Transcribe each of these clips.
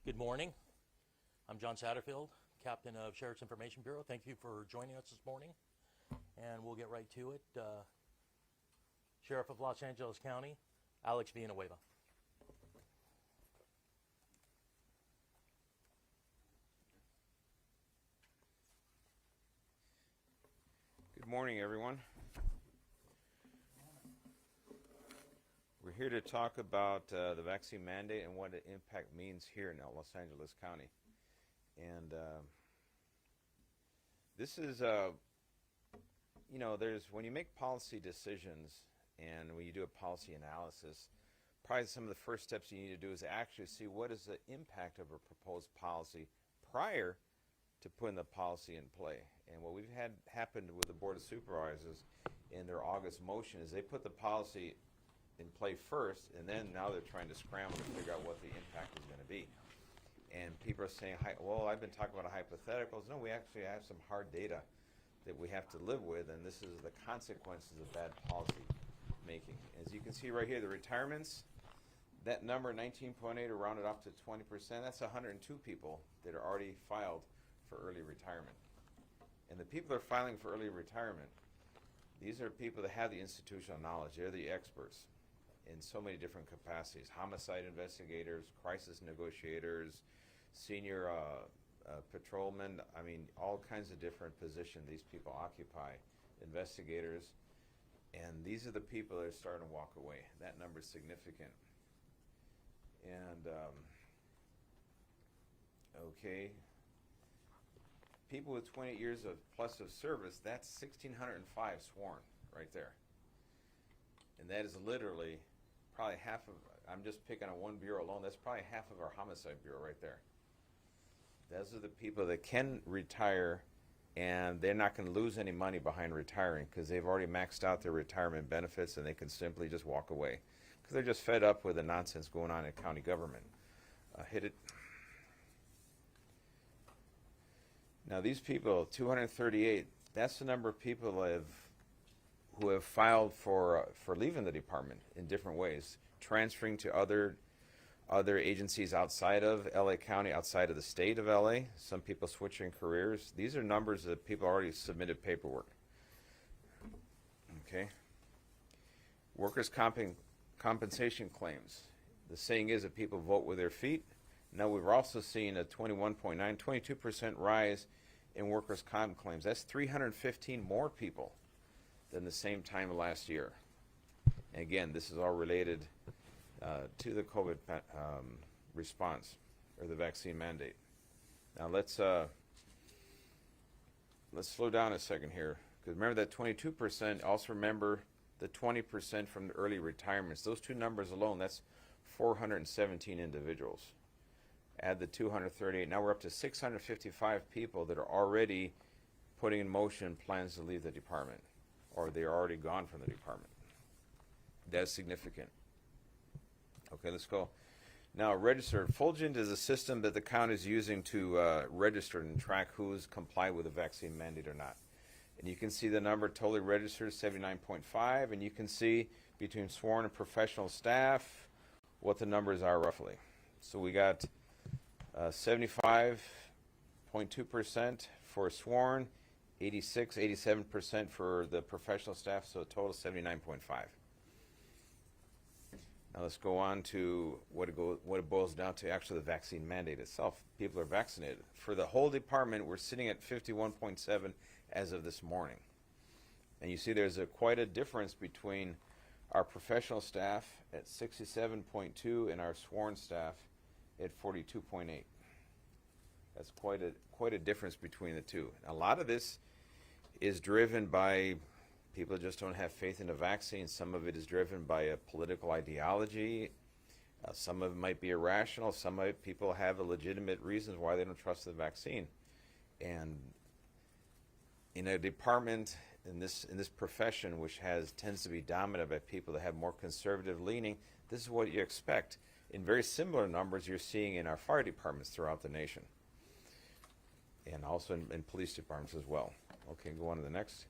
Good morning. I'm John Satterfield, Captain of Sheriff's Information Bureau. Thank you for joining us this morning, and we'll get right to it. Sheriff of Los Angeles County, Alex Villanueva. Good morning, everyone. We're here to talk about the vaccine mandate and what the impact means here in Los Angeles County. And this is, when you make policy decisions and when you do a policy analysis, probably some of the first steps you need to do is actually see what is the impact of a proposed policy prior to putting the policy in play. And what we've had happened with the Board of Supervisors in their August motion is they put the policy in play first, and then now they're trying to scramble to figure out what the impact is going to be. And people are saying, well, I've been talking about hypotheticals. No, we actually have some hard data that we have to live with, and this is the consequences of bad policy making. As you can see right here, the retirements, that number 19.8 are rounded up to 20%. That's 102 people that are already filed for early retirement. And the people that are filing for early retirement, these are people that have the institutional knowledge. They're the experts in so many different capacities: homicide investigators, crisis negotiators, senior patrolmen. I mean, all kinds of different positions these people occupy, investigators. And these are the people that are starting to walk away. That number is significant. And, okay. People with 28 years of plus of service, that's 1,605 sworn right there. And that is literally probably half of, I'm just picking on one bureau alone, that's probably half of our homicide bureau right there. Those are the people that can retire, and they're not going to lose any money behind retiring because they've already maxed out their retirement benefits, and they can simply just walk away because they're just fed up with the nonsense going on in county government. Hit it. Now these people, 238, that's the number of people who have filed for leaving the department in different ways, transferring to other agencies outside of LA County, outside of the state of LA. Some people switching careers. These are numbers that people already submitted paperwork. Okay. Workers' compensation claims. The saying is that people vote with their feet. Now we've also seen a 22% rise in workers' comp claims. That's 315 more people than the same time last year. And again, this is all related to the COVID response, or the vaccine mandate. Now let's slow down a second here, because remember that 22%, also remember the 20% from the early retirements. Those two numbers alone, that's 417 individuals. Add the 238, now we're up to 655 people that are already putting in motion plans to leave the department, or they're already gone from the department. That's significant. Okay, let's go. Now, registered. Fulgent is a system that the county is using to register and track who's complied with the vaccine mandate or not. And you can see the number totally registered, 79.5, and you can see between sworn and professional staff what the numbers are roughly. So we got 75.2% for sworn, 87% for the professional staff, so a total 79.5. Now let's go on to what it boils down to, actually the vaccine mandate itself. People are vaccinated. For the whole department, we're sitting at 51.7 as of this morning. And you see there's quite a difference between our professional staff at 67.2 and our sworn staff at 42.8. That's quite a difference between the two. A lot of this is driven by people just don't have faith in the vaccine. Some of it is driven by a political ideology. Some of it might be irrational. Some of it, people have a legitimate reasons why they don't trust the vaccine. And in a department, in this profession, which tends to be dominated by people that have more conservative leaning, this is what you expect. In very similar numbers you're seeing in our fire departments throughout the nation, and also in police departments as well. Okay, go on to the next.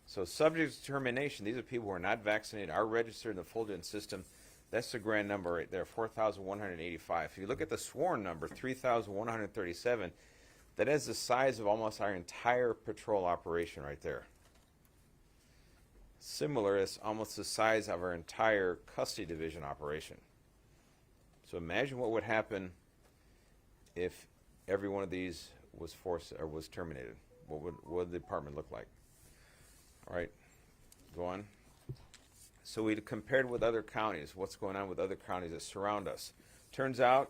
So subject determination, these are people who are not vaccinated, are registered in the Fulgent system. That's the grand number right there, 4,185. If you look at the sworn number, 3,137, that is the size of almost our entire patrol operation right there. Similar, it's almost the size of our entire custody division operation. So imagine what would happen if every one of these was forced or was terminated. What would the department look like? All right, go on. So we compared with other counties, what's going on with other counties that surround us. Turns out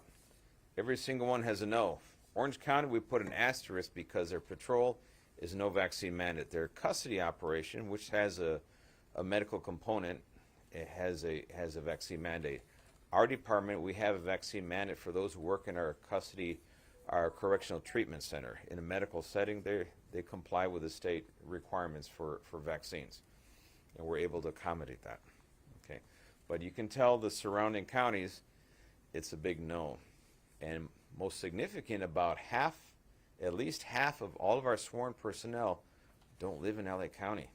every single one has a no. Orange County, we put an asterisk because their patrol is no vaccine mandate. Their custody operation, which has a medical component, it has a vaccine mandate. Our department, we have a vaccine mandate for those who work in our custody, our correctional treatment center. In a medical setting, they comply with the state requirements for vaccines. And we're able to accommodate that. Okay, but you can tell the surrounding counties, it's a big no. And most significant, about half, at least half of all of our sworn personnel don't live in LA County.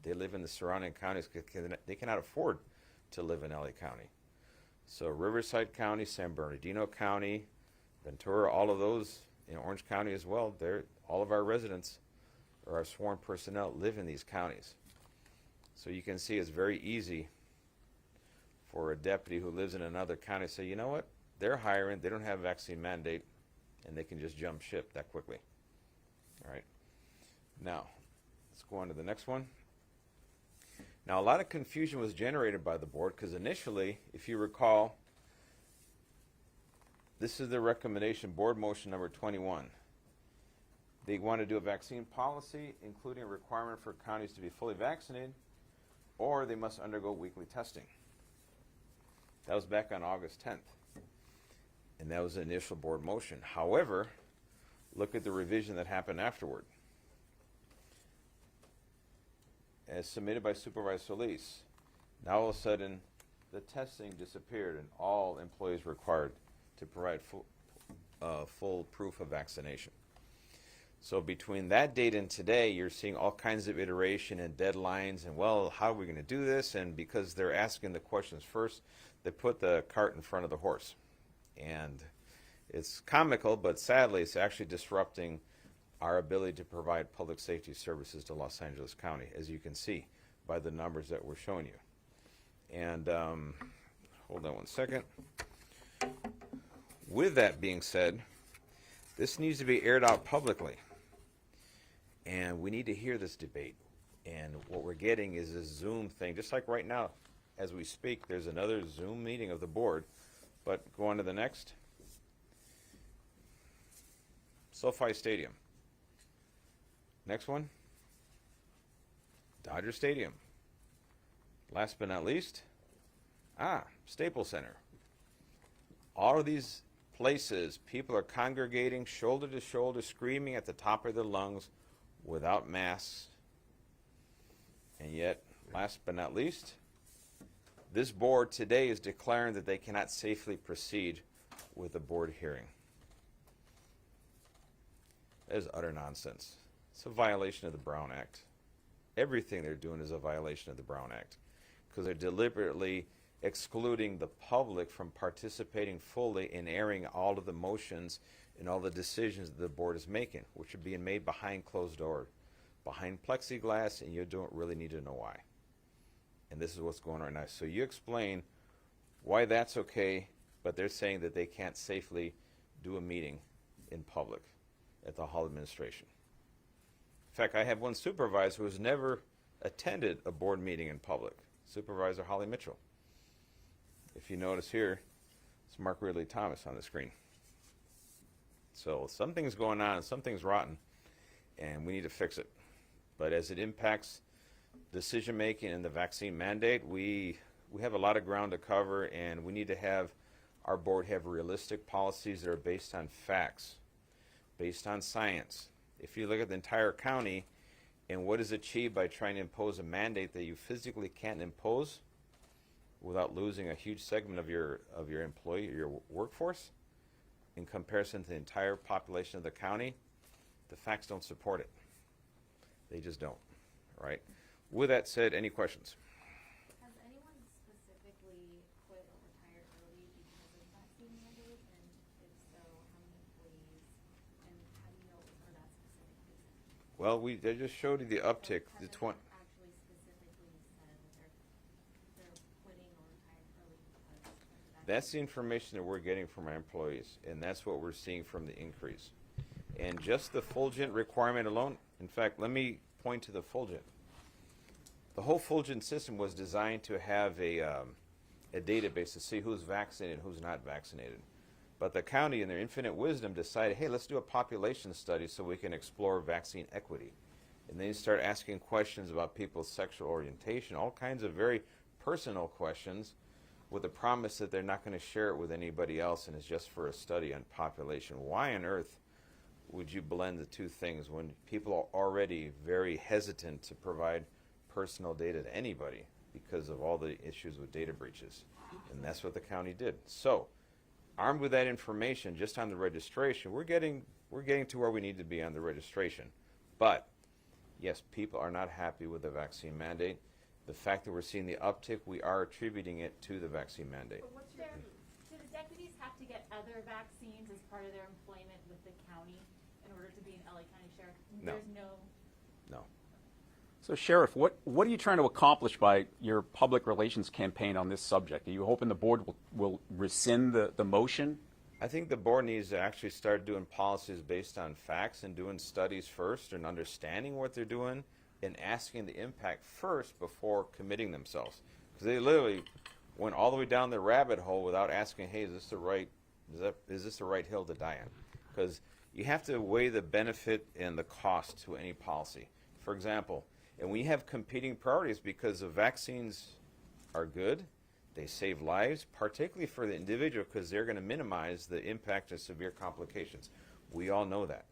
They live in the surrounding counties. They cannot afford to live in LA County. So Riverside County, San Bernardino County, Ventura, all of those in Orange County as well, all of our residents or our sworn personnel live in these counties. So you can see it's very easy for a deputy who lives in another county to say, you know what, they're hiring, they don't have a vaccine mandate, and they can just jump ship that quickly. All right. Now, let's go on to the next one. Now, a lot of confusion was generated by the board because initially, if you recall, this is the recommendation, board motion number 21. They want to do a vaccine policy, including a requirement for counties to be fully vaccinated, or they must undergo weekly testing. That was back on August 10th. And that was the initial board motion. However, look at the revision that happened afterward. As submitted by Supervisor Solis, now all of a sudden the testing disappeared and all employees were required to provide full proof of vaccination. So between that date and today, you're seeing all kinds of iteration and deadlines and, well, how are we going to do this? And because they're asking the questions first, they put the cart in front of the horse. And it's comical, but sadly, it's actually disrupting our ability to provide public safety services to Los Angeles County, as you can see by the numbers that we're showing you. And hold on one second. With that being said, this needs to be aired out publicly. And we need to hear this debate. And what we're getting is this Zoom thing. Just like right now, as we speak, there's another Zoom meeting of the board. But go on to the next. SoFi Stadium. Next one. Dodger Stadium. Last but not least, Staples Center. All of these places, people are congregating shoulder to shoulder, screaming at the top of their lungs without masks. And yet, last but not least, this board today is declaring that they cannot safely proceed with a board hearing. That is utter nonsense. It's a violation of the Brown Act. Everything they're doing is a violation of the Brown Act because they're deliberately excluding the public from participating fully in airing all of the motions and all the decisions that the board is making, which are being made behind closed doors, behind plexiglass, and you don't really need to know why. And this is what's going on now. So you explain why that's okay, but they're saying that they can't safely do a meeting in public at the Hall Administration. In fact, I have one supervisor who has never attended a board meeting in public, Supervisor Holly Mitchell. If you notice here, it's Mark Ridley Thomas on the screen. So something's going on, something's rotten, and we need to fix it. But as it impacts decision making and the vaccine mandate, we have a lot of ground to cover, and we need to have our board have realistic policies that are based on facts, based on science. If you look at the entire county and what is achieved by trying to impose a mandate that you physically can't impose without losing a huge segment of your employee, your workforce, in comparison to the entire population of the county, the facts don't support it. They just don't, right? With that said, any questions? Has anyone specifically specifically quit or retired early because of vaccine mandates? And if so, how many employees? And how do you know it was for that specific reason? Well, I just showed you the uptick. Has The anyone actually specifically said that they're quitting or retired early because of the That's the information that we're getting from our employees, and that's what we're seeing from the increase. And just the Fulgent requirement alone, in fact, let me point to the Fulgent. The whole Fulgent system was designed to have a database to see who's vaccinated and who's not vaccinated. But the county, in their infinite wisdom, decided, hey, let's do a population study so we can explore vaccine equity. And then you start asking questions about people's sexual orientation, all kinds of very personal questions, with the promise that they're not going to share it with anybody else and it's just for a study on population. Why on earth would you blend the two things when people are already very hesitant to provide personal data to anybody because of all the issues with data breaches? And that's what the county did. So, armed with that information, just on the registration, we're getting to where we need to be on the registration. But yes, people are not happy with the vaccine mandate. The fact that we're seeing the uptick, we are attributing it to the vaccine mandate. But what's your, do the deputies have to get other vaccines as part of their employment with the county in order to be an LA County Sheriff? No. There's no. No. So, Sheriff, what are you trying to accomplish by your public relations campaign on this subject? Are you hoping the board will rescind the motion? I think the board needs to actually start doing policies based on facts and doing studies first and understanding what they're doing and asking the impact first before committing themselves. Because they literally went all the way down the rabbit hole without asking, hey, is this the right hill to die on? Because you have to weigh the benefit and the cost to any policy. For example, and we have competing priorities because the vaccines are good, they save lives, particularly for the individual because they're going to minimize the impact of severe complications. We all know that.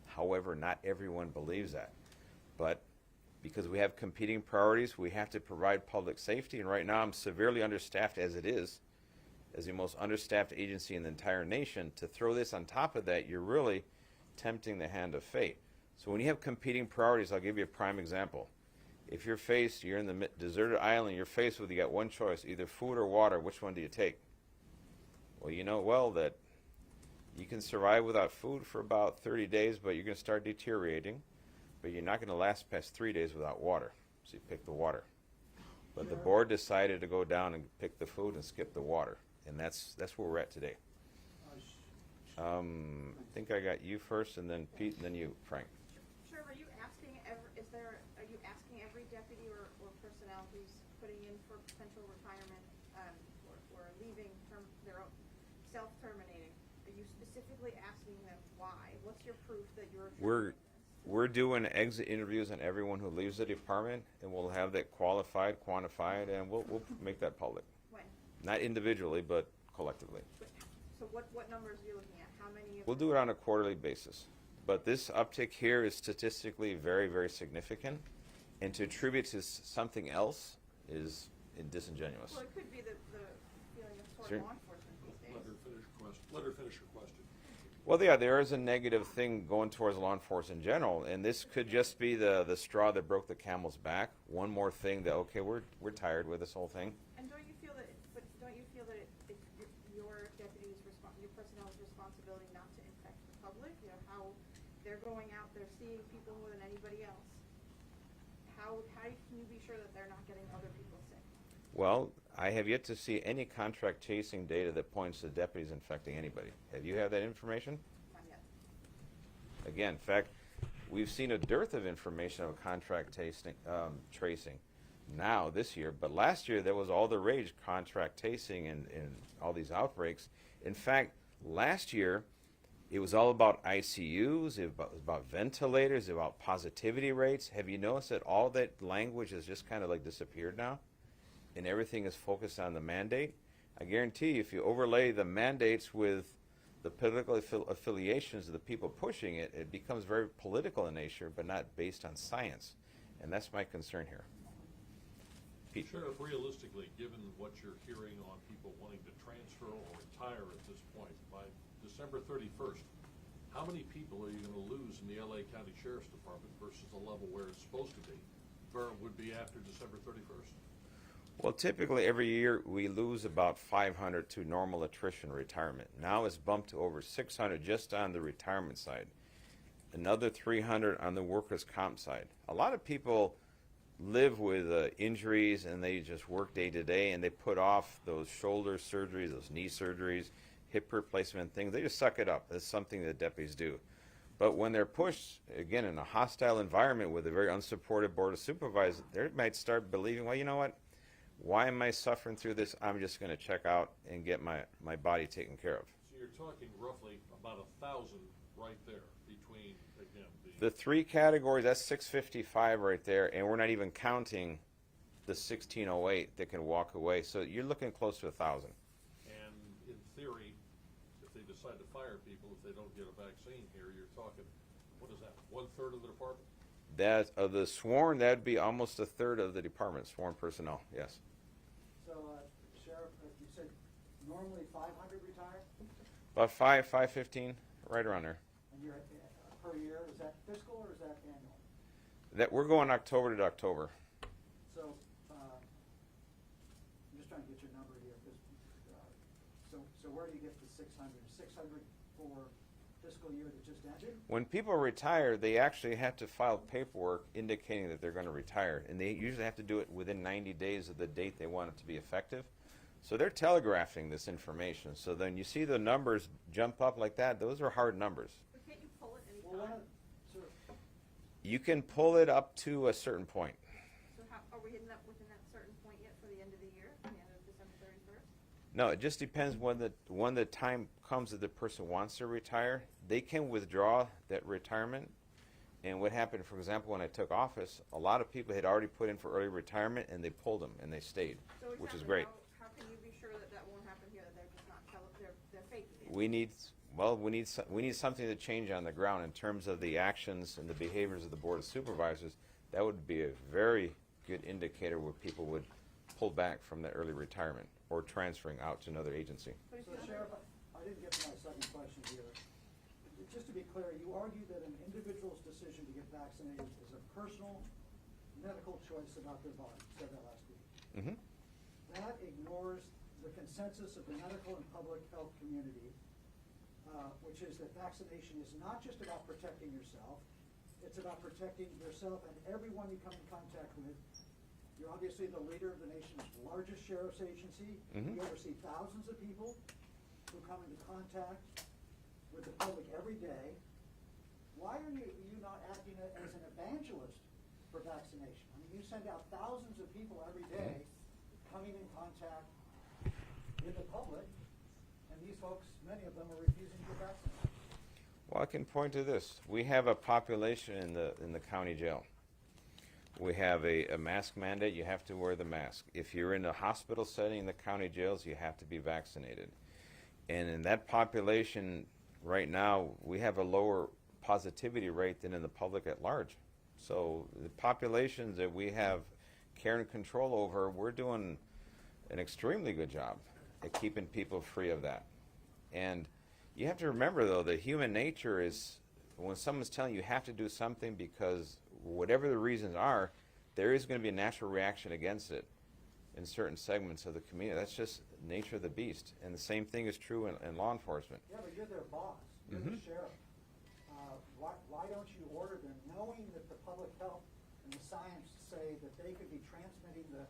However, not everyone believes that. But because we have competing priorities, we have to provide public safety, and right now I'm severely understaffed as it is, as the most understaffed agency in the entire nation. To throw this on top of that, you're really tempting the hand of fate. So when you have competing priorities, I'll give you a prime example. If you're in the deserted island, you're faced with, you got one choice, either food or water, which one do you take? Well, you know well that you can survive without food for about 30 days, but you're going to start deteriorating, but you're not going to last past 3 days without water, so you pick the water. But the board decided to go down and pick the food and skip the water, and that's where we're at today. I think I got you first, and then Pete, and then you, Frank. Sure. Are you asking every deputy or personnel who's putting in for potential retirement or leaving their own self-terminating? Are you specifically asking them why? What's your proof that you're? We're doing exit interviews on everyone who leaves the department, and we'll have that qualified, quantified, and we'll make that public. When? Not individually, but collectively. So what numbers are you looking at? How many? We'll do it on a quarterly basis. But this uptick here is statistically very, very significant, and to attribute to something else is disingenuous. Well, it could be the feeling of Sure. law enforcement these days. Let her finish her question. Well, yeah, there is a negative thing going towards law enforcement in general, and this could just be the straw that broke the camel's back. One more thing that, okay, we're tired with this whole thing. And don't you feel that your deputies' your personnel's responsibility not to infect the public? You know how they're going out, they're seeing people more than anybody else. How can you be sure that they're not getting other people sick? Well, I have yet to see any contract tracing data that points to deputies infecting anybody. Have you had that information? Not yet. Again, in fact, we've seen a dearth of information of contract tracing now this year, but last year there was all the rage, contract tracing and all these outbreaks. In fact, last year it was all about ICUs, it was about ventilators, about positivity rates. Have you noticed that all that language has just kind of like disappeared now? And everything is focused on the mandate? I guarantee you, if you overlay the mandates with the political affiliations of the people pushing it, it becomes very political in nature, but not based on science. And that's my concern here. Pete. Sheriff, realistically, given what you're hearing on people wanting to transfer or retire at this point, by December 31st, how many people are you going to lose in the LA County Sheriff's Department versus the level where it's supposed to be, where it would be after December 31st? Well, typically every year we lose about 500 to normal attrition retirement. Now it's bumped to over 600 just on the retirement side. Another 300 on the workers' comp side. A lot of people live with injuries and they just work day to day and they put off those shoulder surgeries, those knee surgeries, hip replacement things. They just suck it up. That's something that deputies do. But when they're pushed, again, in a hostile environment with a very unsupported board of supervisors, they might start believing, well, you know what? Why am I suffering through this? I'm just going to check out and get my body taken care of. So you're talking roughly about 1,000 right there between, again, The three categories, that's 655 right there, and we're not even counting the 1608 that can walk away. So you're looking close to 1,000. And in theory, if they decide to fire people, if they don't get a vaccine here, you're talking, what is that, 1/3 of the department? That of the sworn, that'd be almost 1/3 of the department, sworn personnel, yes. So, Sheriff, you said normally 500 retire, About 515, right around there. and you're per year. Is that fiscal or is that annual? That we're going October to October. So, I'm just trying to get your number here. 'Cause, so where do you get the 600? 600 for fiscal year that just ended? When people retire, they actually have to file paperwork indicating that they're going to retire, and they usually have to do it within 90 days of the date they want it to be effective. So they're telegraphing this information. So then you see the numbers jump up like that. Those are hard numbers. But can't you pull it Well, anytime? so You can pull it up to a certain point. So how, are we hitting that within that certain point yet for the end of the year, the end of December 31st? No, it just depends when the time comes that the person wants to retire. They can withdraw that retirement. And what happened, for example, when I took office, a lot of people had already put in for early retirement and they pulled them and they stayed, So which is exactly great. How can you be sure that that won't happen here, that they're just not they're faking it? We need something to change on the ground in terms of the actions and the behaviors of the Board of Supervisors. That would be a very good indicator where people would pull back from the early retirement or transferring out to another agency. But if So, you have Sheriff, I didn't get to my second question here. Just to be clear, you argue that an individual's decision to get vaccinated is a personal medical choice about their body. You said that last week. Mm-hmm. That ignores the consensus of the medical and public health community, which is that vaccination is not just about protecting yourself, it's about protecting yourself and everyone you come in contact with. You're obviously the leader of the nation's largest sheriff's agency. Mhm. You oversee thousands of people who come into contact with the public every day. Why are you not acting as an evangelist for vaccination? I mean, you send out thousands of people every day coming in contact with the public, and these folks, many of them, are refusing to get vaccinated. Well, I can point to this. We have a population in the county jail. We have a mask mandate. You have to wear the mask. If you're in a hospital setting in the county jails, you have to be vaccinated. And in that population, right now, we have a lower positivity rate than in the public at large. So the populations that we have care and control over, we're doing an extremely good job at keeping people free of that. And you have to remember, though, that human nature is, when someone's telling you have to do something because whatever the reasons are, there is going to be a natural reaction against it in certain segments of the community. That's just nature of the beast. And the same thing is true in law enforcement. Yeah, but you're their boss. You're the sheriff. Why don't you order them, knowing that the public health and the science say that they could be transmitting the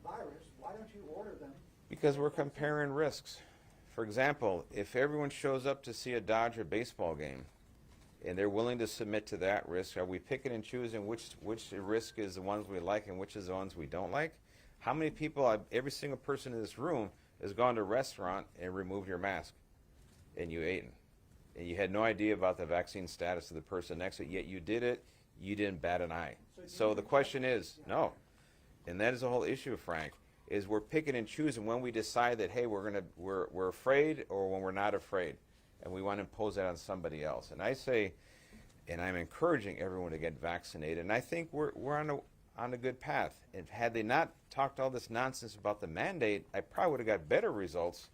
virus, why don't you order them? Because we're comparing risks. For example, if everyone shows up to see a Dodger baseball game and they're willing to submit to that risk, are we picking and choosing which risk is the ones we like and which is the ones we don't like? How many people, every single person in this room has gone to a restaurant and removed your mask and you ate it? And you had no idea about the vaccine status of the person next to it, yet you did it, you didn't bat an eye. So the question is, no. And that is the whole issue, Frank, is we're picking and choosing when we decide that, hey, we're afraid, or when we're not afraid, and we want to impose that on somebody else. And I say, and I'm encouraging everyone to get vaccinated, and I think we're on a good path. And had they not talked all this nonsense about the mandate, I probably would have got better results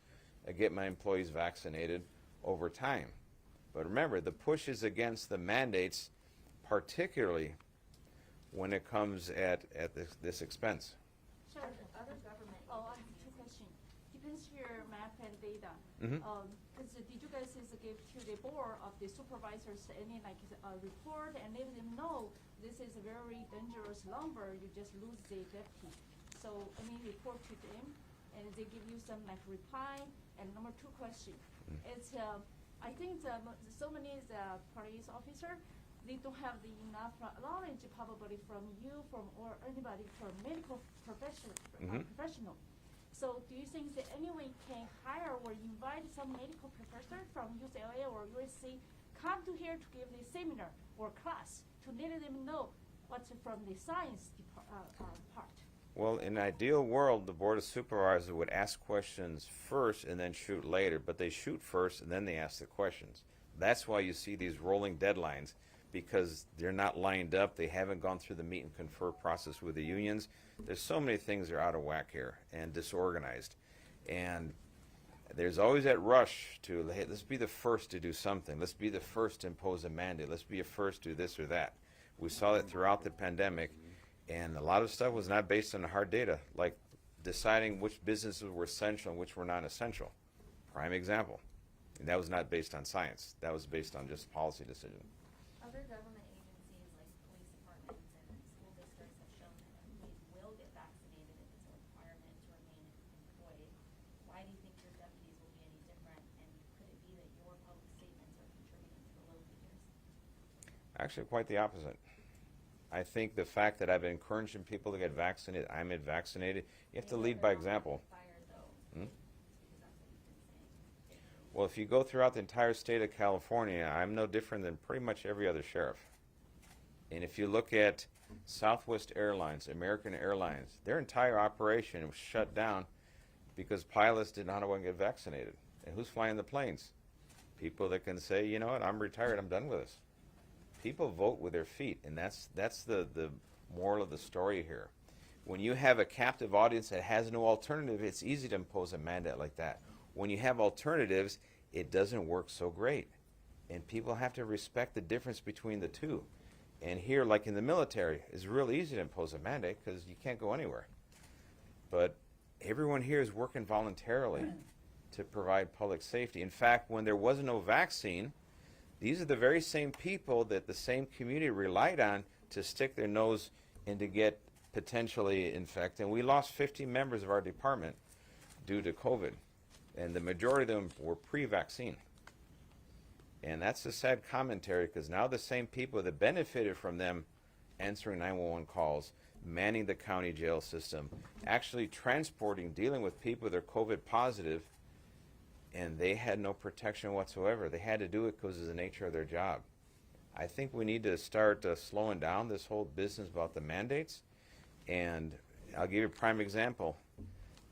at getting my employees vaccinated over time. But remember, the push is against the mandates, particularly when it comes at this expense. So, other depends your map and data. Mhm. Because did you guys give to the board of the supervisors any like a report and let them know this is a very dangerous number, you just lose the deputy. So any report to them, and they give you some like reply. And number two question, it's I think so many police officer, they don't have the enough knowledge probably from you, or anybody from medical professional. So do you think that anyone can hire or invite some medical professor from UCLA or USC come to here to give the seminar or class to let them know what's from the science part? Well, in an ideal world, the Board of Supervisors would ask questions first and then shoot later, but they shoot first and then they ask the questions. That's why you see these rolling deadlines, because they're not lined up. They haven't gone through the meet and confer process with the unions. There's so many things that are out of whack here and disorganized. And there's always that rush to, hey, let's be the first to do something. Let's be the first to impose a mandate. Let's be the first to do this or that. We saw that throughout the pandemic, and a lot of stuff was not based on hard data, like deciding which businesses were essential and which were not essential. Prime example. And that was not based on science. That was based on just policy decision. Other government agencies like police departments and school districts have shown that employees will get vaccinated if it's a requirement to remain employed. Why do you think your deputies will be any different, and could it be that your public statements are contributing to the low figures? Actually, quite the opposite. I think the fact that I've been encouraging people to get vaccinated, I'm vaccinated, you have to lead by example. Well, if you go throughout the entire state of California, I'm no different than pretty much every other sheriff. And if you look at Southwest Airlines, American Airlines, their entire operation was shut down because pilots did not want to get vaccinated. And who's flying the planes? People that can say, you know what, I'm retired, I'm done with this. People vote with their feet, and that's the moral of the story here. When you have a captive audience that has no alternative, it's easy to impose a mandate like that. When you have alternatives, it doesn't work so great. And people have to respect the difference between the two. And here, like in the military, it's real easy to impose a mandate because you can't go anywhere. But everyone here is working voluntarily to provide public safety. In fact, when there was no vaccine, these are the very same people that the same community relied on to stick their nose and to get potentially infected. And we lost 50 members of our department due to COVID. And the majority of them were pre-vaccine. And that's a sad commentary, because now the same people that benefited from them answering 911 calls, manning the county jail system, actually transporting, dealing with people that are COVID positive, and they had no protection whatsoever. They had to do it because of the nature of their job. I think we need to start slowing down this whole business about the mandates. And I'll give you a prime example.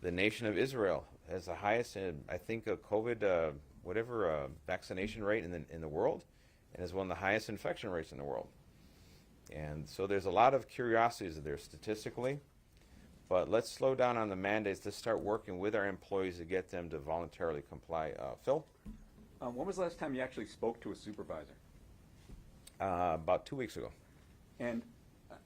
The nation of Israel has the highest, I think, COVID, vaccination rate in the world, and is one of the highest infection rates in the world. And so there's a lot of curiosities there statistically, but let's slow down on the mandates. Let's start working with our employees to get them to voluntarily comply. Phil? When was the last time you actually spoke to a supervisor? About 2 weeks ago. And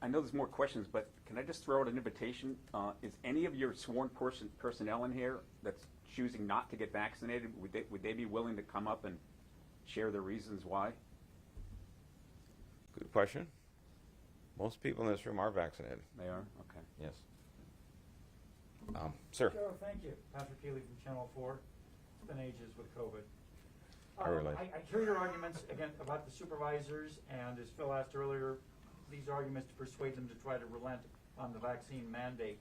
I know there's more questions, but can I just throw out an invitation? Is any of your sworn personnel in here that's choosing not to get vaccinated, would they be willing to come up and share their reasons why? Good question. Most people in this room are vaccinated. They are? Okay. Yes. Sir. Joe, thank you. Patrick Keeley from Channel 4. It's been ages with COVID. I relate. I hear your arguments, again, about the supervisors, and as Phil asked earlier, these arguments to persuade them to try to relent on the vaccine mandate.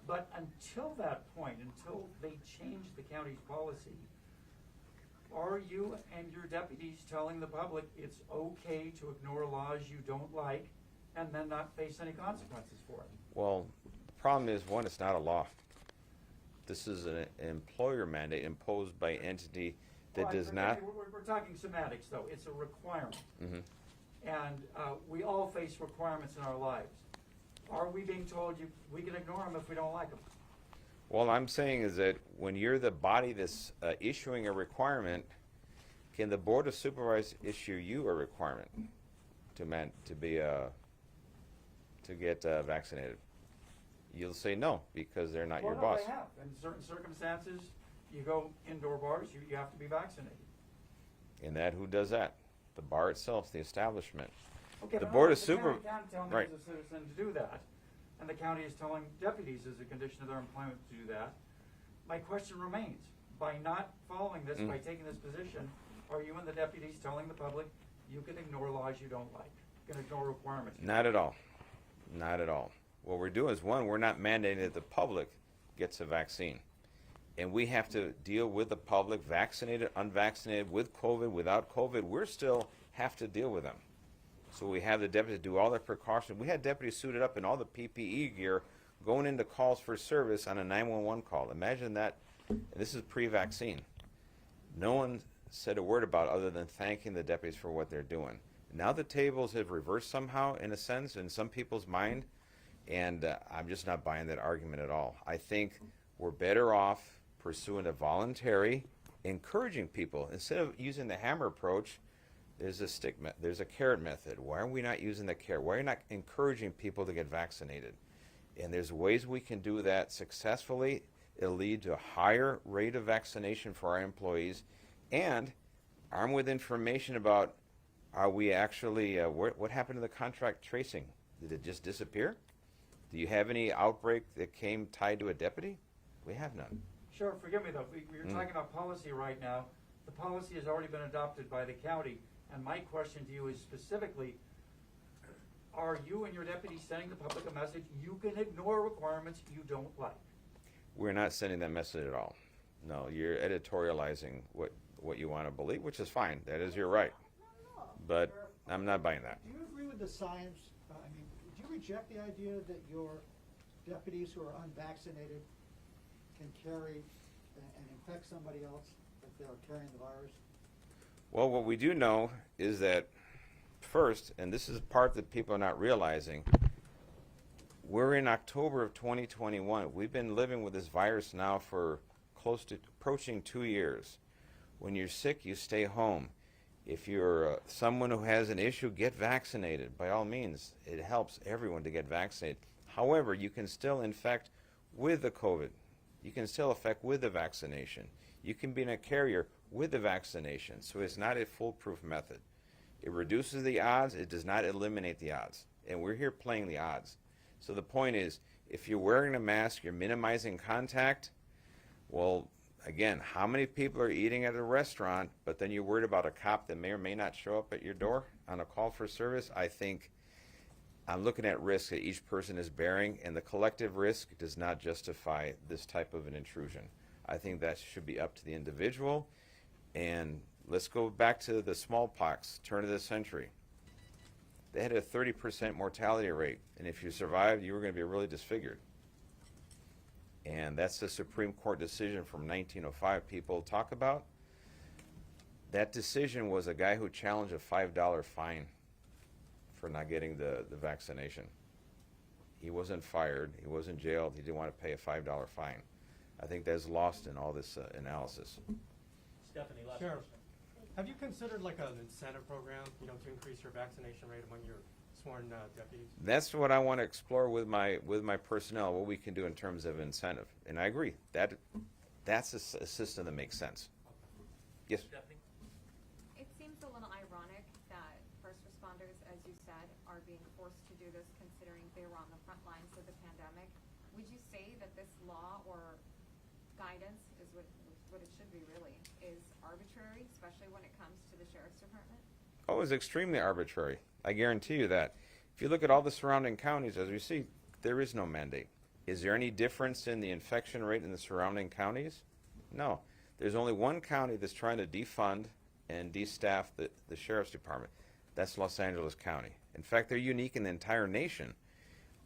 But until that point, until they change the county's policy, are you and your deputies telling the public it's okay to ignore laws you don't like and then not face any consequences for it? Well, the problem is, one, it's not a law. This is an employer mandate imposed by an entity that does not. We're talking semantics, though. It's a requirement. Mm-hmm. And we all face requirements in our lives. Are we being told we can ignore them if we don't like them? Well, I'm saying is that when you're the body that's issuing a requirement, can the Board of Supervisors issue you a requirement to get vaccinated? you'll say no because they're not Well, your no, boss. they have. In certain circumstances, you go indoor bars, you have to be vaccinated. And that, who does that? The bar itself, the establishment. Okay, The but Board no, of the Super- county can't tell me right. as a citizen to do that, and the county is telling deputies as a condition of their employment to do that. My question remains, by not following this, by taking this position, are you and the deputies telling the public you can ignore laws you don't like, you can ignore requirements? Not at all. Not at all. What we're doing is, one, we're not mandating that the public gets a vaccine. And we have to deal with the public, vaccinated, unvaccinated, with COVID, without COVID. We're still have to deal with them. So we have the deputies do all their precautions. We had deputies suited up in all the PPE gear going into calls for service on a 911 call. Imagine that. And this is pre-vaccine. No one said a word about it other than thanking the deputies for what they're doing. Now the tables have reversed somehow, in a sense, in some people's mind, and I'm just not buying that argument at all. I think we're better off pursuing a voluntary, encouraging people. Instead of using the hammer approach, there's a stick there's a carrot method. Why are we not using the carrot? Why are we not encouraging people to get vaccinated? And there's ways we can do that successfully. It'll lead to a higher rate of vaccination for our employees, and armed with information about, are we actually, what happened to the contract tracing? Did it just disappear? Do you have any outbreak that came tied to a deputy? We have none. Sure, forgive me though, we're talking about policy right now. The policy has already been adopted by the county, and my question to you is specifically, are you and your deputies sending the public a message, you can ignore requirements you don't like? We're not sending that message at all. No, you're editorializing what you want to believe, which is fine. That is your right. But I'm not buying that. Do you agree with the science? I mean, do you reject the idea that your deputies who are unvaccinated can carry and infect somebody else if they're carrying the virus? Well, what we do know is that, first, and this is part that people are not realizing, we're in October of 2021. We've been living with this virus now for close to approaching 2 years. When you're sick, you stay home. If you're someone who has an issue, get vaccinated. By all means, it helps everyone to get vaccinated. However, you can still infect with the COVID. You can still affect with the vaccination. You can be a carrier with the vaccination. So it's not a foolproof method. It reduces the odds. It does not eliminate the odds. And we're here playing the odds. So the point is, if you're wearing a mask, you're minimizing contact. Well, again, how many people are eating at a restaurant, but then you're worried about a cop that may or may not show up at your door on a call for service? I think I'm looking at risk that each person is bearing, and the collective risk does not justify this type of an intrusion. I think that should be up to the individual. And let's go back to the smallpox, turn of the century. They had a 30% mortality rate, and if you survived, you were going to be really disfigured. And that's the Supreme Court decision from 1905 people talk about. That decision was a guy who challenged a $5 fine for not getting the vaccination. He wasn't fired, he wasn't jailed, he didn't want to pay a $5 fine. I think that's lost in all this analysis. Stephanie, last Sheriff, question. have you considered like an incentive program, to increase your vaccination rate among your sworn deputies? That's what I want to explore with my personnel, what we can do in terms of incentive. And I agree, that's a system that makes sense. Yes? Stephanie? It seems a little ironic that first responders, as you said, are being forced to do this considering they were on the front lines of the pandemic. Would you say that this law or guidance is what it should be really, is arbitrary, especially when it comes to the sheriff's department? Oh, it's extremely arbitrary. I guarantee you that. If you look at all the surrounding counties, as we see, there is no mandate. Is there any difference in the infection rate in the surrounding counties? No. There's only one county that's trying to defund and destaff the sheriff's department. That's Los Angeles County. In fact, they're unique in the entire nation.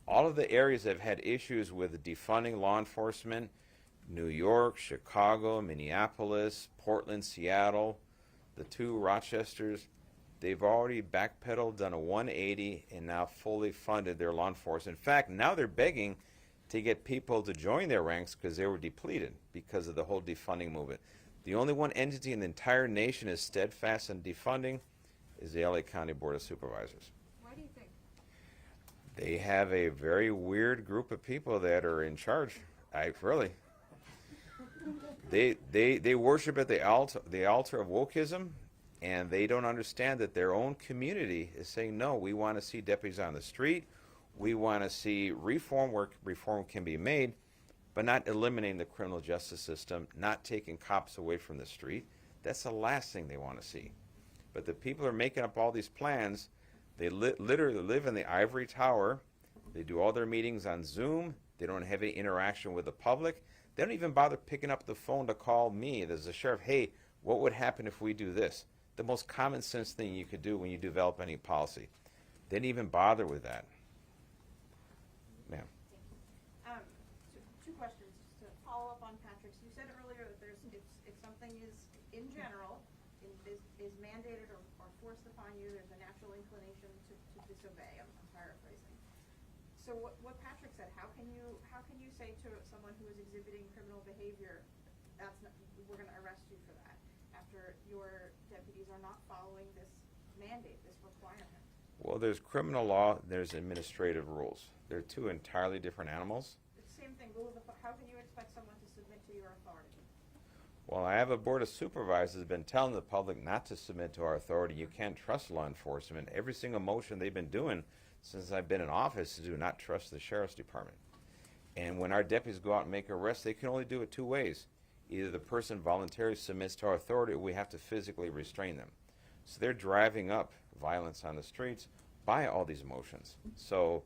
All of the areas that have had issues with defunding law enforcement, New York, Chicago, Minneapolis, Portland, Seattle, the two Rochesters, they've already backpedaled, done a 180, and now fully funded their law enforcement. In fact, now they're begging to get people to join their ranks because they were depleted because of the whole defunding movement. The only one entity in the entire nation is steadfast in defunding is the LA County Board of Supervisors. Why do you think? They have a very weird group of people that are in charge. Really. They worship at the altar of wokeism, and they don't understand that their own community is saying, no, we want to see deputies on the street. We want to see reform where reform can be made, but not eliminating the criminal justice system, not taking cops away from the street. That's the last thing they want to see. But the people are making up all these plans. They literally live in the ivory tower. They do all their meetings on Zoom. They don't have any interaction with the public. They don't even bother picking up the phone to call me as a sheriff, hey, what would happen if we do this? The most common sense thing you could do when you develop any policy. They didn't even bother with that. Ma'am. Two questions to follow up on Patrick's. You said earlier that if something is in general is mandated or forced upon you, there's a natural inclination to disobey. I'm paraphrasing. So what Patrick said, how can you say to someone who is exhibiting criminal behavior, we're going to arrest you for that, after your deputies are not following this mandate, this requirement? Well, there's criminal law, there's administrative rules. They're two entirely different animals. It's the same thing. How can you expect someone to submit to your authority? Well, I have a board of supervisors that's been telling the public not to submit to our authority. You can't trust law enforcement. Every single motion they've been doing since I've been in office is do not trust the sheriff's department. And when our deputies go out and make arrests, they can only do it two ways. Either the person voluntarily submits to our authority, or we have to physically restrain them. So they're driving up violence on the streets by all these motions. So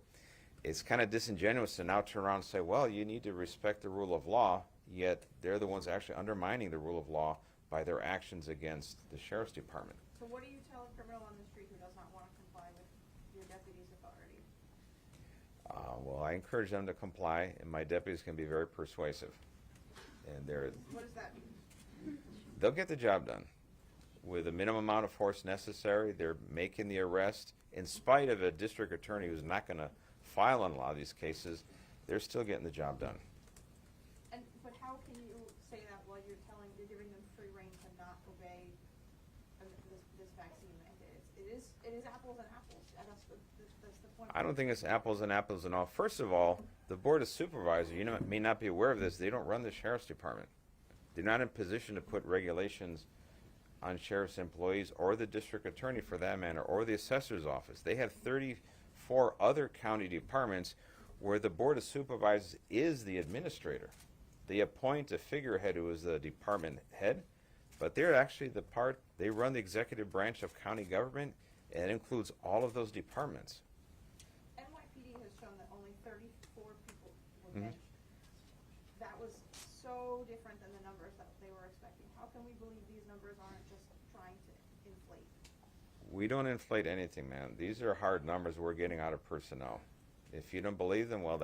it's kind of disingenuous to now turn around and say, well, you need to respect the rule of law, yet they're the ones actually undermining the rule of law by their actions against the sheriff's department. So what do you tell a criminal on the street who does not want to comply with your deputy's authority? Well, I encourage them to comply, and my deputies can be very persuasive. And What does that mean? they'll get the job done with the minimum amount of force necessary. They're making the arrest in spite of a district attorney who's not going to file on a lot of these cases. They're still getting the job done. But how can you say that while you're giving them free rein to not obey this vaccine mandate? It is apples and apples. That's the point. I don't think it's apples and apples and all. First of all, the board of supervisors, may not be aware of this. They don't run the sheriff's department. They're not in position to put regulations on sheriff's employees or the district attorney for that matter, or the assessor's office. They have 34 other county departments where the board of supervisors is the administrator. They appoint a figurehead who is the department head, but they're actually they run the executive branch of county government, and it includes all of those departments. NYPD has shown that only 34 people were benched. That was so different than the numbers that they were expecting. How can we believe these numbers aren't just trying to inflate? We don't inflate anything, man. These are hard numbers we're getting out of personnel. If you don't believe them, well,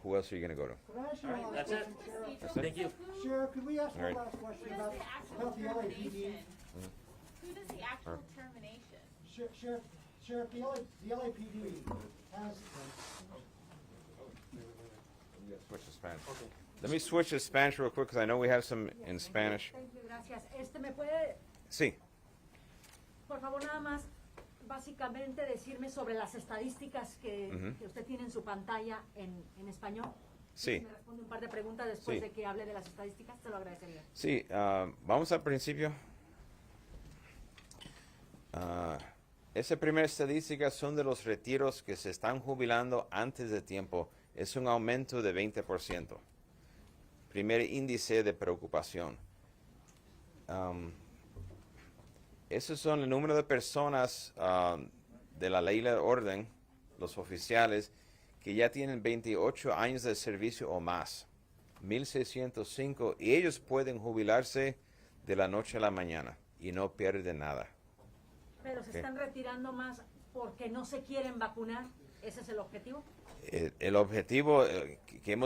who else are you going to go to? Could I ask you All right, one that's last it. question, Sheriff? That's it. Thank you. Sheriff, could we ask All one right. last question Who does the actual about the LAPD? termination? Who does the actual termination? Sheriff, the LAPD has, Switch to Spanish. Let me switch to Spanish real quick because I know we have some in Spanish. Thank you, gracias. ¿Me puede, Sí. por favor, nada más, básicamente decirme sobre las estadísticas que usted tiene en su pantalla en español? Sí. Si me responde un par de preguntas después Sí. de que hable de las estadísticas, te lo agradecería. Sí, vamos al principio. Esa primera estadística son de los retiros que se están jubilando antes de tiempo. Es un aumento de 20%. Primer índice de preocupación. Esos son el número de personas de la ley y la orden, los oficiales, que ya tienen 28 años de servicio o más. 1,605, y ellos pueden jubilarse de la noche a la mañana y no pierden nada. Pero se están retirando más porque no se quieren vacunar. ¿Ese es el objetivo? El objetivo que hemos